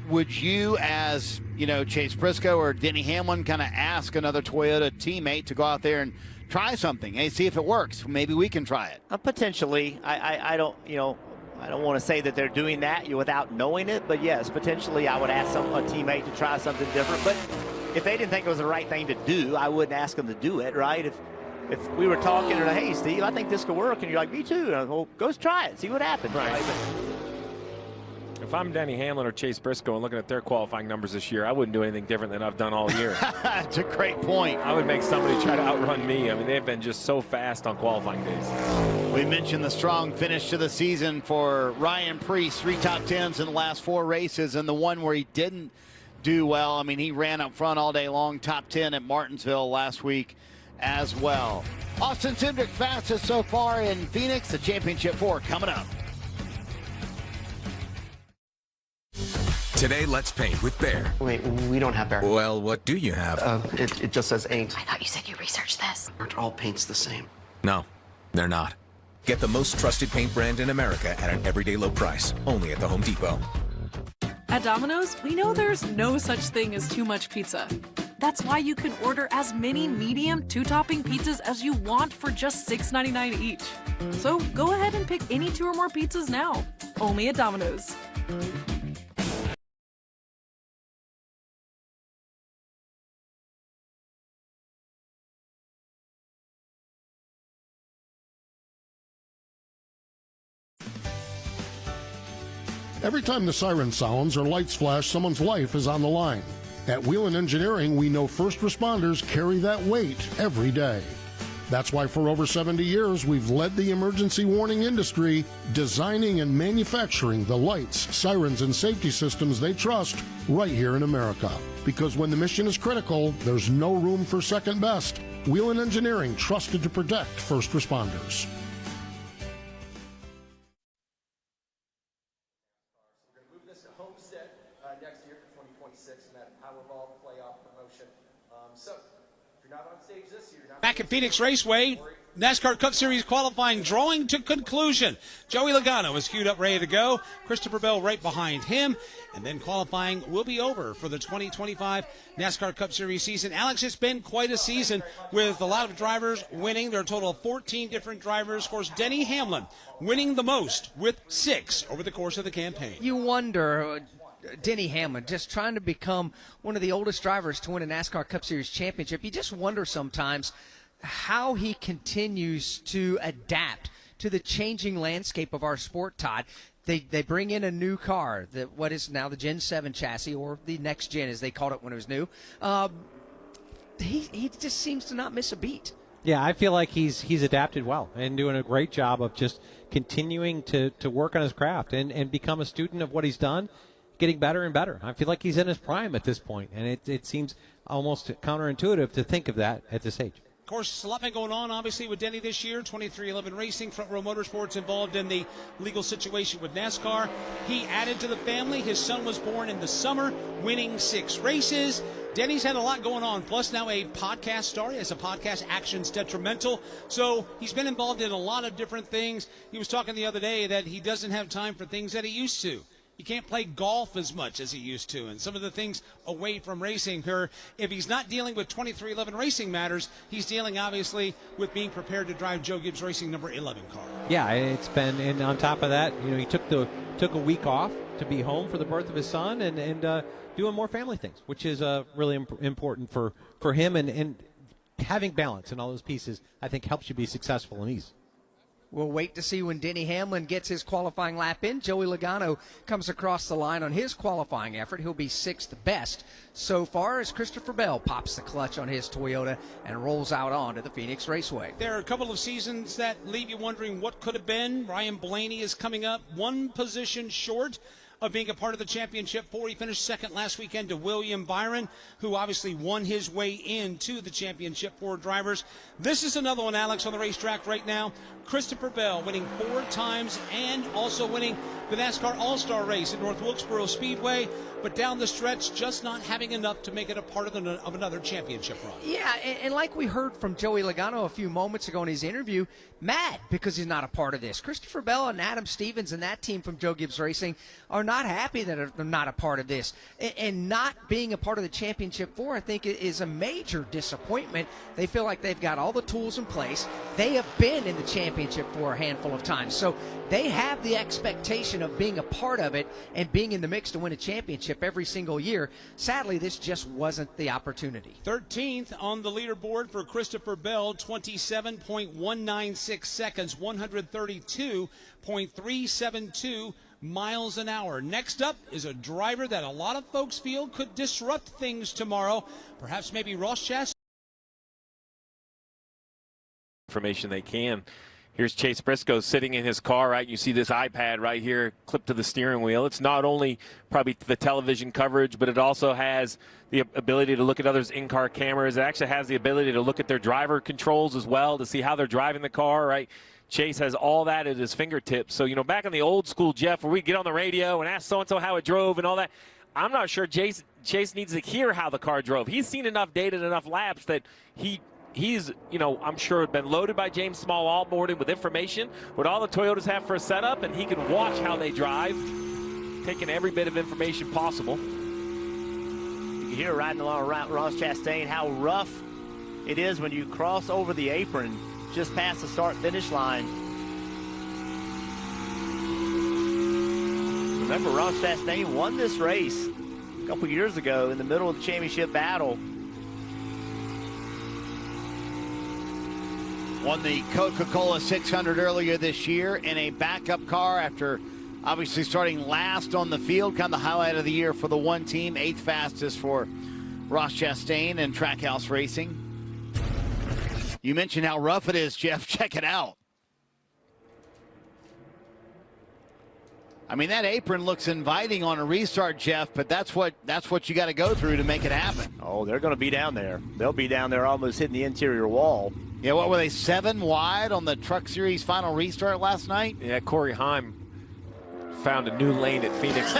would you as, you know, Chase Briscoe or Denny Hamlin kind of ask another Toyota teammate to go out there and try something? Hey, see if it works. Maybe we can try it. Potentially. I don't, you know, I don't want to say that they're doing that without knowing it, but yes, potentially I would ask a teammate to try something different. But if they didn't think it was the right thing to do, I wouldn't ask them to do it, right? If we were talking and hey, Steve, I think this could work, and you're like, me too. Well, go try it, see what happens. Right. If I'm Denny Hamlin or Chase Briscoe and looking at their qualifying numbers this year, I wouldn't do anything different than I've done all year. That's a great point. I would make somebody try to outrun me. I mean, they've been just so fast on qualifying days. We mentioned the strong finish to the season for Ryan Preece, 3 top 10s in the last 4 races, and the one where he didn't do well. I mean, he ran up front all day long, top 10 at Martinsville last week as well. Austin Cindric fastest so far in Phoenix, the championship 4 coming up. Today, let's paint with Bear. Wait, we don't have Bear. Well, what do you have? It just says ain't. I thought you said you researched this. Aren't all paints the same? No, they're not. Get the most trusted paint brand in America at an everyday low price, only at the Home Depot. At Domino's, we know there's no such thing as too much pizza. That's why you can order as many medium 2-topping pizzas as you want for just $6.99 each. So go ahead and pick any 2 or more pizzas now. Only at Domino's. Every time the siren sounds or lights flash, someone's life is on the line. At Whelen Engineering, we know first responders carry that weight every day. That's why for over 70 years, we've led the emergency warning industry, designing and manufacturing the lights, sirens, and safety systems they trust right here in America. Because when the mission is critical, there's no room for second best. Whelen Engineering, trusted to protect first responders. Back at Phoenix Raceway, NASCAR Cup Series qualifying drawing to conclusion. Joey Logano is queued up, ready to go. Christopher Bell right behind him. And then qualifying will be over for the 2025 NASCAR Cup Series season. Alex, it's been quite a season with a lot of drivers winning. There are a total of 14 different drivers. Of course, Denny Hamlin winning the most with 6 over the course of the campaign. You wonder, Denny Hamlin just trying to become one of the oldest drivers to win a NASCAR Cup Series championship. You just wonder sometimes how he continues to adapt to the changing landscape of our sport, Todd. They bring in a new car, what is now the Gen 7 chassis, or the next gen as they called it when it was new. He just seems to not miss a beat. Yeah, I feel like he's adapted well and doing a great job of just continuing to work on his craft and become a student of what he's done, getting better and better. I feel like he's in his prime at this point, and it seems almost counterintuitive to think of that at this age. Of course, a lot been going on, obviously, with Denny this year. 2311 Racing, Front Row Motorsports involved in the legal situation with NASCAR. He added to the family. His son was born in the summer, winning 6 races. Denny's had a lot going on, plus now a podcast star. He has a podcast, Actions Detrimental. So he's been involved in a lot of different things. He was talking the other day that he doesn't have time for things that he used to. He can't play golf as much as he used to, and some of the things away from racing. If he's not dealing with 2311 Racing matters, he's dealing, obviously, with being prepared to drive Joe Gibbs Racing number 11 car. Yeah, it's been, and on top of that, he took a week off to be home for the birth of his son and doing more family things, which is really important for him, and having balance and all those pieces, I think, helps you be successful in these. We'll wait to see when Denny Hamlin gets his qualifying lap in. Joey Logano comes across the line on his qualifying effort. He'll be 6th best so far as Christopher Bell pops the clutch on his Toyota and rolls out onto the Phoenix Raceway. There are a couple of seasons that leave you wondering what could have been. Ryan Blaney is coming up 1 position short of being a part of the championship 4. He finished 2nd last weekend to William Byron, who obviously won his way into the championship 4 drivers. This is another one, Alex, on the racetrack right now. Christopher Bell winning 4 times and also winning the NASCAR All-Star race at North Wilkesboro Speedway, but down the stretch just not having enough to make it a part of another championship run. Yeah, and like we heard from Joey Logano a few moments ago in his interview, mad because he's not a part of this. Christopher Bell and Adam Stevens and that team from Joe Gibbs Racing are not happy that they're not a part of this. And not being a part of the Championship 4, I think, is a major disappointment. They feel like they've got all the tools in place. They have been in the Championship 4 a handful of times. So they have the expectation of being a part of it and being in the mix to win a championship every single year. Sadly, this just wasn't the opportunity. 13th on the leaderboard for Christopher Bell, 27.196 seconds, 132.372 miles an hour. Next up is a driver that a lot of folks feel could disrupt things tomorrow. Perhaps maybe Ross Chastain. Information they can. Here's Chase Briscoe sitting in his car, right? You see this iPad right here clipped to the steering wheel. It's not only probably the television coverage, but it also has the ability to look at others' in-car cameras. It actually has the ability to look at their driver controls as well to see how they're driving the car, right? Chase has all that at his fingertips. So, back in the old school, Jeff, where we get on the radio and ask so-and-so how it drove and all that, I'm not sure Chase needs to hear how the car drove. He's seen enough data and enough laps that he's, I'm sure been loaded by James Small all morning with information, what all the Toyotas have for a setup, and he can watch how they drive. taking every bit of information possible. You can hear riding along Ross Chastain how rough it is when you cross over the apron just past the start-finish line. Remember, Ross Chastain won this race a couple years ago in the middle of the championship battle. Won the Coca-Cola 600 earlier this year in a backup car after obviously starting last on the field. Kind of the highlight of the year for the one team. 8th fastest for Ross Chastain and Trackhouse Racing. You mentioned how rough it is, Jeff. Check it out. I mean, that apron looks inviting on a restart, Jeff, but that's what you got to go through to make it happen. Oh, they're going to be down there. They'll be down there almost hitting the interior wall. Yeah, what were they, 7 wide on the Truck Series final restart last night? Yeah, Corey Heim found a new lane at Phoenix.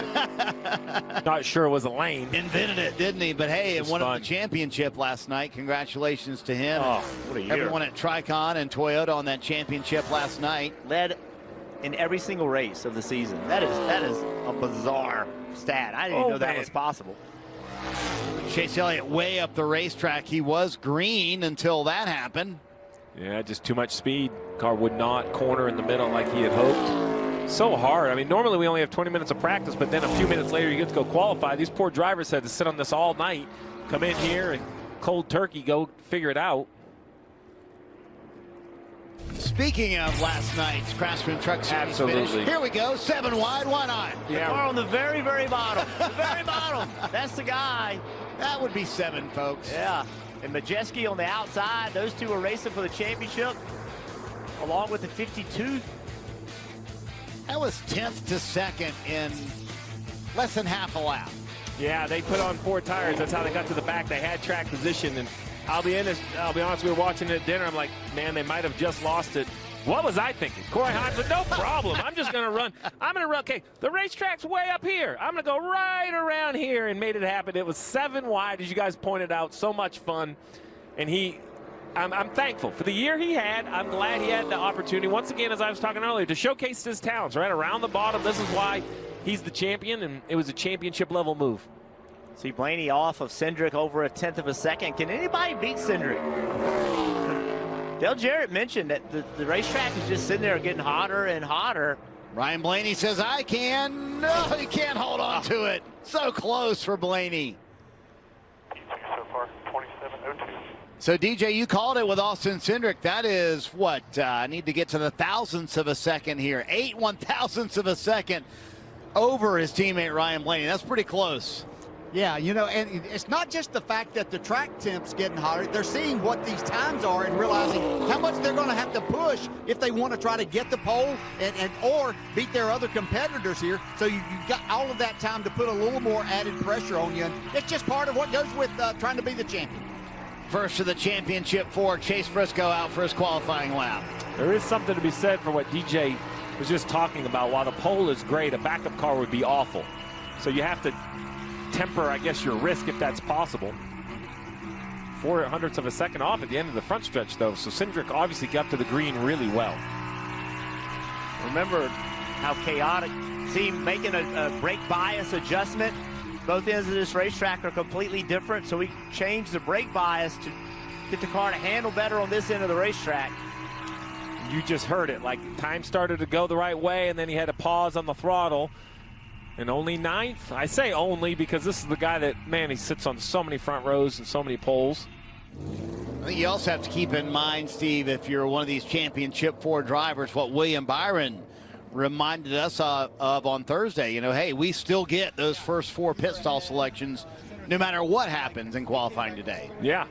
Not sure it was a lane. Invented it, didn't he? But hey, it won the championship last night. Congratulations to him. Oh, what a year. Everyone at Tricon and Toyota on that championship last night. Led in every single race of the season. That is a bizarre stat. I didn't even know that was possible. Chase Elliott way up the racetrack. He was green until that happened. Yeah, just too much speed. Car would not corner in the middle like he had hoped. So hard. I mean, normally we only have 20 minutes of practice, but then a few minutes later you get to go qualify. These poor drivers had to sit on this all night, come in here and cold turkey, go figure it out. Speaking of last night's Craftsman Truck Series finish, here we go, 7 wide, 1 on. The car on the very, very bottom. The very bottom. That's the guy. That would be 7, folks. Yeah. And Majeski on the outside. Those two are racing for the championship, along with the 52. That was 10th to 2nd in less than half a lap. Yeah, they put on 4 tires. That's how they got to the back. They had track position, and I'll be honest, we were watching it at dinner. I'm like, man, they might have just lost it. What was I thinking? Corey Heim said, no problem. I'm just going to run. I'm going to run. Okay, the racetrack's way up here. I'm going to go right around here, and made it happen. It was 7 wide, as you guys pointed out. So much fun. And I'm thankful for the year he had. I'm glad he had the opportunity, once again, as I was talking earlier, to showcase his talents right around the bottom. This is why he's the champion, and it was a championship-level move. See Blaney off of Cindric over a 1/10 of a second. Can anybody beat Cindric? Dale Jarrett mentioned that the racetrack is just sitting there getting hotter and hotter. Ryan Blaney says, I can. No, he can't hold on to it. So close for Blaney. So far, 27.02. So, DJ, you called it with Austin Cindric. That is what? I need to get to the thousandths of a second here. 8 1/1000ths of a second over his teammate Ryan Blaney. That's pretty close. Yeah, you know, and it's not just the fact that the track temp's getting hotter. They're seeing what these times are and realizing how much they're going to have to push if they want to try to get the pole or beat their other competitors here. So you've got all of that time to put a little more added pressure on you. And it's just part of what goes with trying to be the champion. First of the championship for Chase Briscoe out for his qualifying lap. There is something to be said for what DJ was just talking about. While the pole is great, a backup car would be awful. So you have to temper, I guess, your risk if that's possible. 0.04 of a second off at the end of the front stretch, though. So Cindric obviously got to the green really well. Remember how chaotic. See, making a brake bias adjustment. Both ends of this racetrack are completely different, so we changed the brake bias to get the car to handle better on this end of the racetrack. You just heard it. Like, time started to go the right way, and then he had to pause on the throttle. And only 9th. I say only because this is the guy that, man, he sits on so many front rows and so many poles. I think you also have to keep in mind, Steve, if you're one of these championship 4 drivers, what William Byron reminded us of on Thursday. You know, hey, we still get those first 4 pit stall selections no matter what happens in qualifying today. Yeah,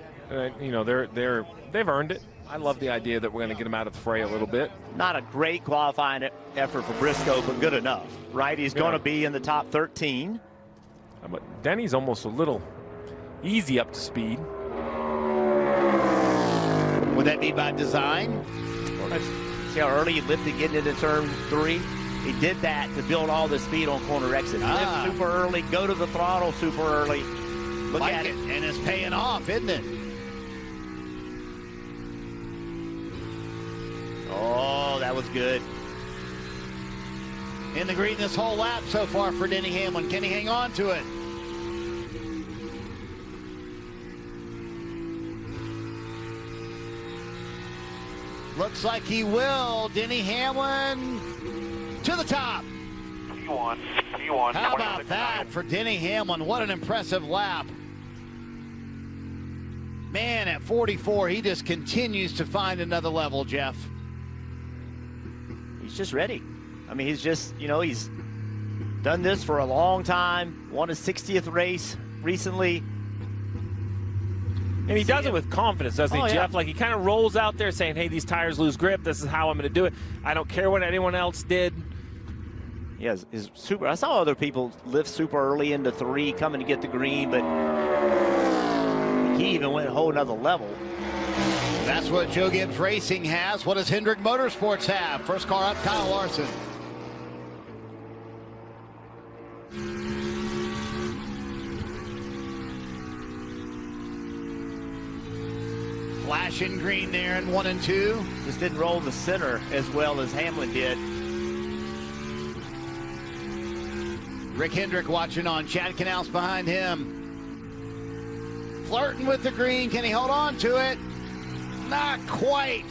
you know, they've earned it. I love the idea that we're going to get him out of the fray a little bit. Not a great qualifying effort for Briscoe, but good enough, right? He's going to be in the top 13. But Denny's almost a little easy up to speed. Would that be by design? See how early he lifted getting into turn 3? He did that to build all the speed on corner exit. Lift super early, go to the throttle super early. Look like at it. And it's paying off, isn't it? Oh, that was good. in the green this whole lap so far for Denny Hamlin. Can he hang on to it? Looks like he will. Denny Hamlin to the top. P1. How about that for Denny Hamlin? What an impressive lap. Man, at 44, he just continues to find another level, Jeff. He's just ready. I mean, he's just, you know, he's done this for a long time, won his 60th race recently. And he does it with confidence, doesn't he, Jeff? Yeah. Like, he kind of rolls out there saying, hey, these tires lose grip. This is how I'm going to do it. I don't care what anyone else did. Yeah, is super. I saw other people lift super early into 3, coming to get the green, but he even went a whole nother level. That's what Joe Gibbs Racing has. What does Hendrick Motorsports have? First car up, Kyle Larson. Flashing green there in 1 and 2. Just didn't roll the center as well as Hamlin did. Rick Hendrick watching on. Chad Canals behind him. Flirting with the green. Can he hold on to it? Not quite.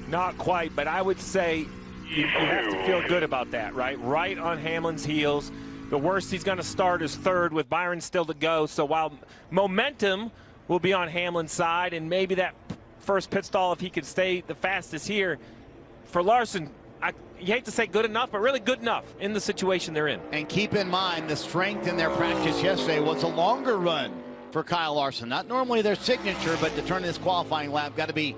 Not quite, but I would say you have to feel good about that, right? Right on Hamlin's heels. The worst he's going to start is 3rd with Byron still to go. So while momentum will be on Hamlin's side, and maybe that first pit stall, if he could stay the fastest here, for Larson, you hate to say good enough, but really good enough in the situation they're in. And keep in mind, the strength in their practice yesterday was a longer run for Kyle Larson. Not normally their signature, but to turn this qualifying lap, got to be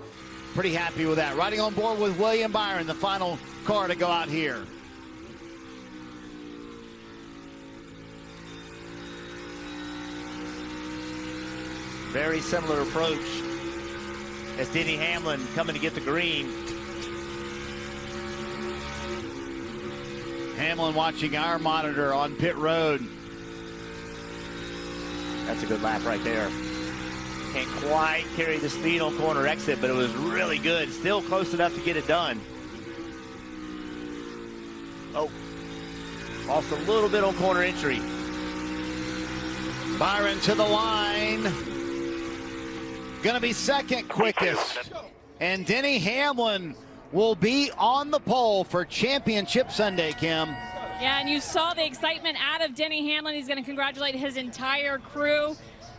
pretty happy with that. Riding on board with William Byron, the final car to go out here. Very similar approach as Denny Hamlin coming to get the green. Hamlin watching our monitor on pit road. That's a good lap right there. Can't quite carry the speed on corner exit, but it was really good. Still close enough to get it done. Oh, lost a little bit on corner entry. Byron to the line. Gonna be second quickest. And Denny Hamlin will be on the pole for Championship Sunday, Kim. Yeah, and you saw the excitement out of Denny Hamlin. He's going to congratulate his entire crew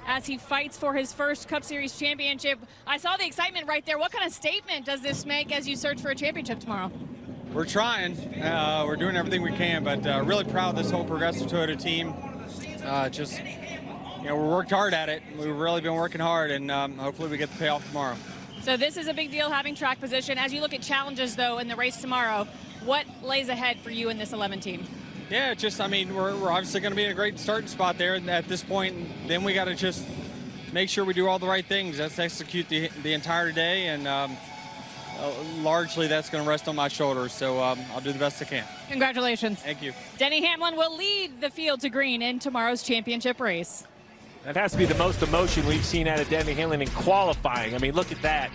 as he fights for his first Cup Series championship. I saw the excitement right there. What kind of statement does this make as you search for a championship tomorrow? We're trying. We're doing everything we can, but really proud of this whole Progressive Toyota team. Just, you know, we worked hard at it. We've really been working hard, and hopefully we get the payoff tomorrow. So this is a big deal, having track position. As you look at challenges, though, in the race tomorrow, what lays ahead for you in this 11 team? Yeah, just, I mean, we're obviously going to be in a great starting spot there at this point. And then we got to just make sure we do all the right things. That's execute the entire day, and largely that's going to rest on my shoulders. So I'll do the best I can. Congratulations. Thank you. Denny Hamlin will lead the field to green in tomorrow's championship race. That has to be the most emotion we've seen out of Denny Hamlin in qualifying. I mean, look at that.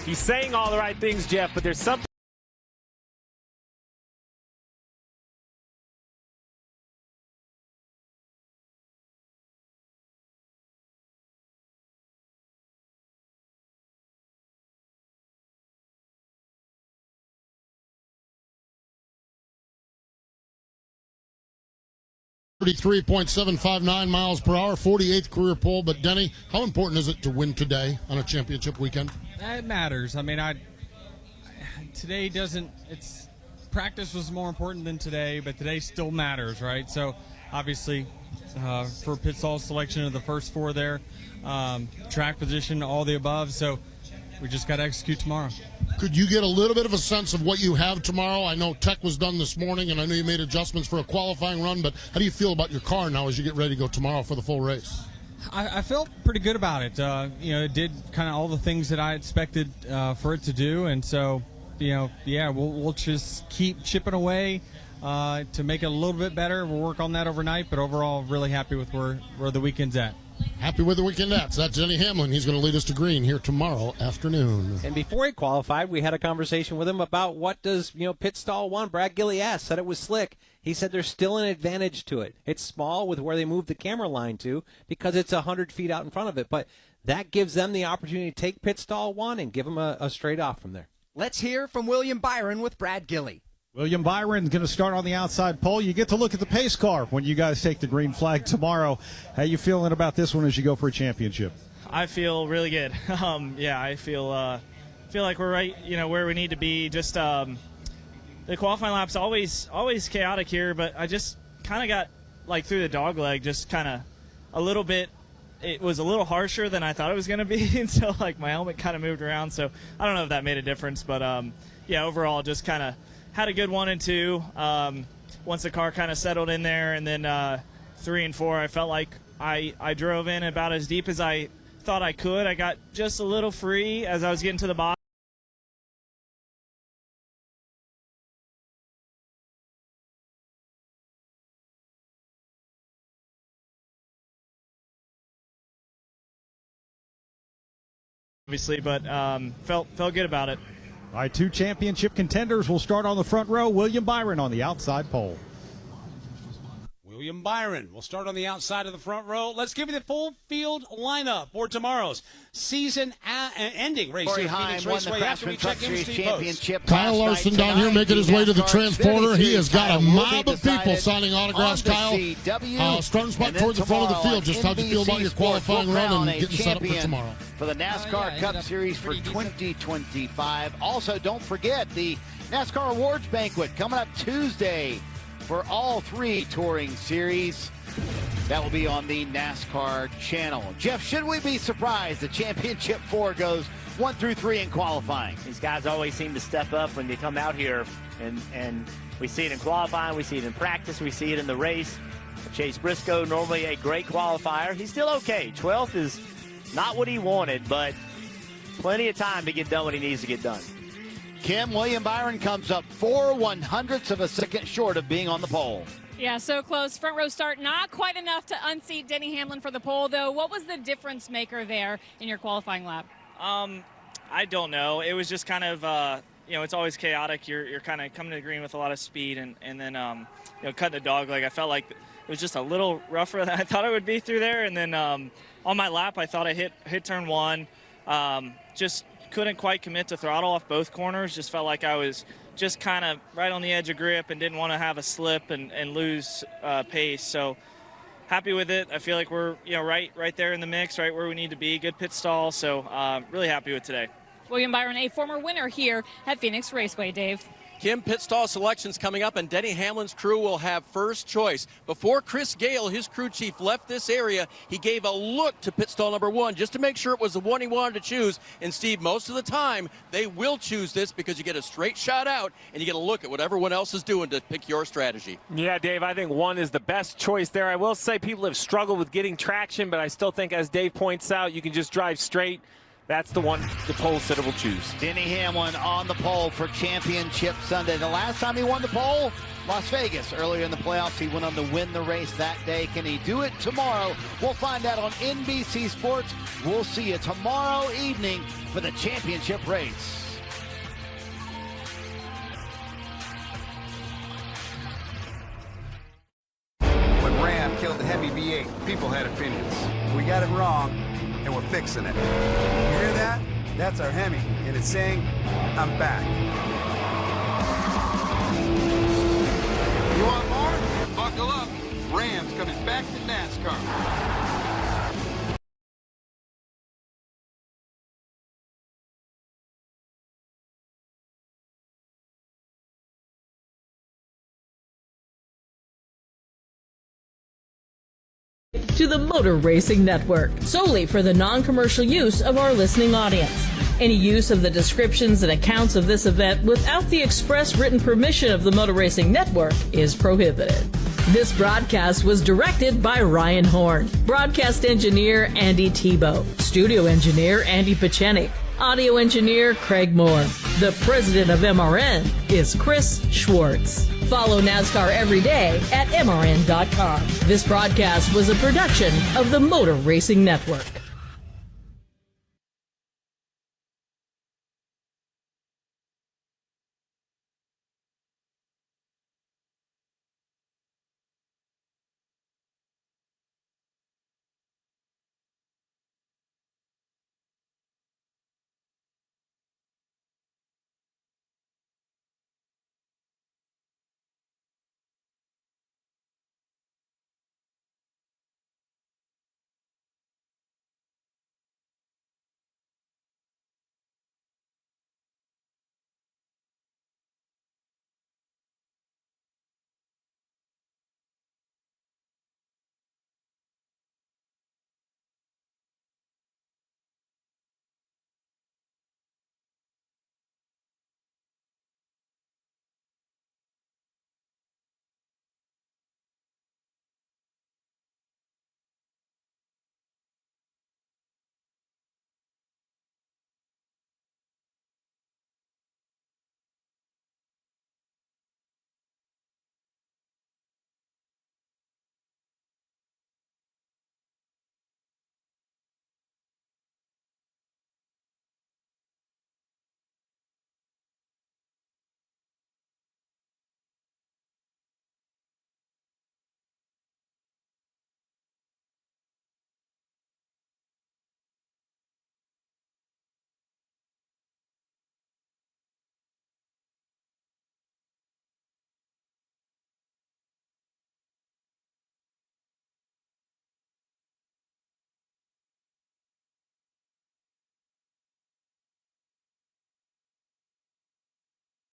He's saying all the right things, Jeff, but there's something. .759 miles per hour, 48th career pole. But Denny, how important is it to win today on a championship weekend? It matters. I mean, today doesn't. It's practice was more important than today, but today still matters, right? So obviously, for pit stall selection of the first 4 there, track position, all the above. So we just got to execute tomorrow. Could you get a little bit of a sense of what you have tomorrow? I know tech was done this morning, and I know you made adjustments for a qualifying run, but how do you feel about your car now as you get ready to go tomorrow for the full race? I felt pretty good about it. You know, it did kind of all the things that I expected for it to do, and so, you know, yeah, we'll just keep chipping away to make it a little bit better. We'll work on that overnight, but overall, really happy with where the weekend's at. Happy with the weekendettes. That's Denny Hamlin. He's going to lead us to green here tomorrow afternoon. And before he qualified, we had a conversation with him about what does, pit stall one. Brad Gilly asked, said it was slick. He said there's still an advantage to it. It's small with where they move the camera line to because it's 100 feet out in front of it. But that gives them the opportunity to take pit stall one and give them a straight off from there. Let's hear from William Byron with Brad Gilly. William Byron's going to start on the outside pole. You get to look at the pace car when you guys take the green flag tomorrow. How you feeling about this one as you go for a championship? I feel really good. I feel like we're right, where we need to be. Just the qualifying lap's always chaotic here, but I just kind of got through the dog leg, just kind of a little bit. It was a little harsher than I thought it was going to be until my helmet kind of moved around. So I don't know if that made a difference, but overall just kind of had a good 1 and 2. Once the car kind of settled in there, and then 3 and 4, I felt like I drove in about as deep as I thought I could. I got just a little free as I was getting to the bottom. Obviously, but felt good about it. All right, 2 championship contenders will start on the front row. William Byron on the outside pole. William Byron will start on the outside of the front row. Let's give you the full field lineup for tomorrow's season-ending race here at Phoenix Raceway after we check in Steve Post. Kyle Larson down here making his way to the transporter. He has got a mob of people signing autographs, Kyle. Starting spot toward the front of the field. Just how do you feel about your qualifying run and getting set up for tomorrow? For the NASCAR Cup Series for 2025. Also, don't forget the NASCAR Awards Banquet coming up Tuesday for all 3 touring series. That will be on the NASCAR channel. Jeff, should we be surprised that Championship 4 goes 1 through 3 in qualifying? These guys always seem to step up when they come out here, and we see it in qualifying, we see it in practice, we see it in the race. Chase Briscoe, normally a great qualifier. He's still okay. 12th is not what he wanted, but plenty of time to get done what he needs to get done. Kim, William Byron comes up 4/100ths of a second short of being on the pole. Yeah, so close. Front row start, not quite enough to unseat Denny Hamlin for the pole, though. What was the difference maker there in your qualifying lap? I don't know. It was just kind of, it's always chaotic. You're kind of coming to the green with a lot of speed, and then, cutting the dog leg. I felt like it was just a little rougher than I thought it would be through there. And then on my lap, I thought I hit turn 1. Just couldn't quite commit to throttle off both corners. Just felt like I was just kind of right on the edge of grip and didn't want to have a slip and lose pace. So happy with it. I feel like we're right there in the mix, right where we need to be. Good pit stall. So really happy with today. William Byron, a former winner here at Phoenix Raceway. Dave. Kim, pit stall selections coming up, and Denny Hamlin's crew will have first choice. Before Chris Gale, his crew chief, left this area, he gave a look to pit stall number 1 just to make sure it was the one he wanted to choose. And Steve, most of the time, they will choose this because you get a straight shot out and you get a look at what everyone else is doing to pick your strategy. Yeah, Dave, I think 1 is the best choice there. I will say people have struggled with getting traction, but I still think, as Dave points out, you can just drive straight. That's the one the pole sitter will choose. Denny Hamlin on the pole for Championship Sunday. The last time he won the pole, Las Vegas. Earlier in the playoffs, he went on to win the race that day. Can he do it tomorrow? We'll find out on NBC Sports. We'll see you tomorrow evening for the championship race. When Ram killed the Hemi V8, people had opinions. We got it wrong, and we're fixing it. You hear that? That's our Hemi, and it's saying, I'm back. You want more? Buckle up. Ram's coming back to NASCAR. To the Motor Racing Network, solely for the non-commercial use of our listening audience. Any use of the descriptions and accounts of this event without the express written permission of the Motor Racing Network is prohibited. This broadcast was directed by Ryan Horn, broadcast engineer Andy Tebow, studio engineer Andy Pachenik, audio engineer Craig Moore. The president of MRN is Chris Schwartz. Follow NASCAR every day at MRN.com. This broadcast was a production of the Motor Racing Network.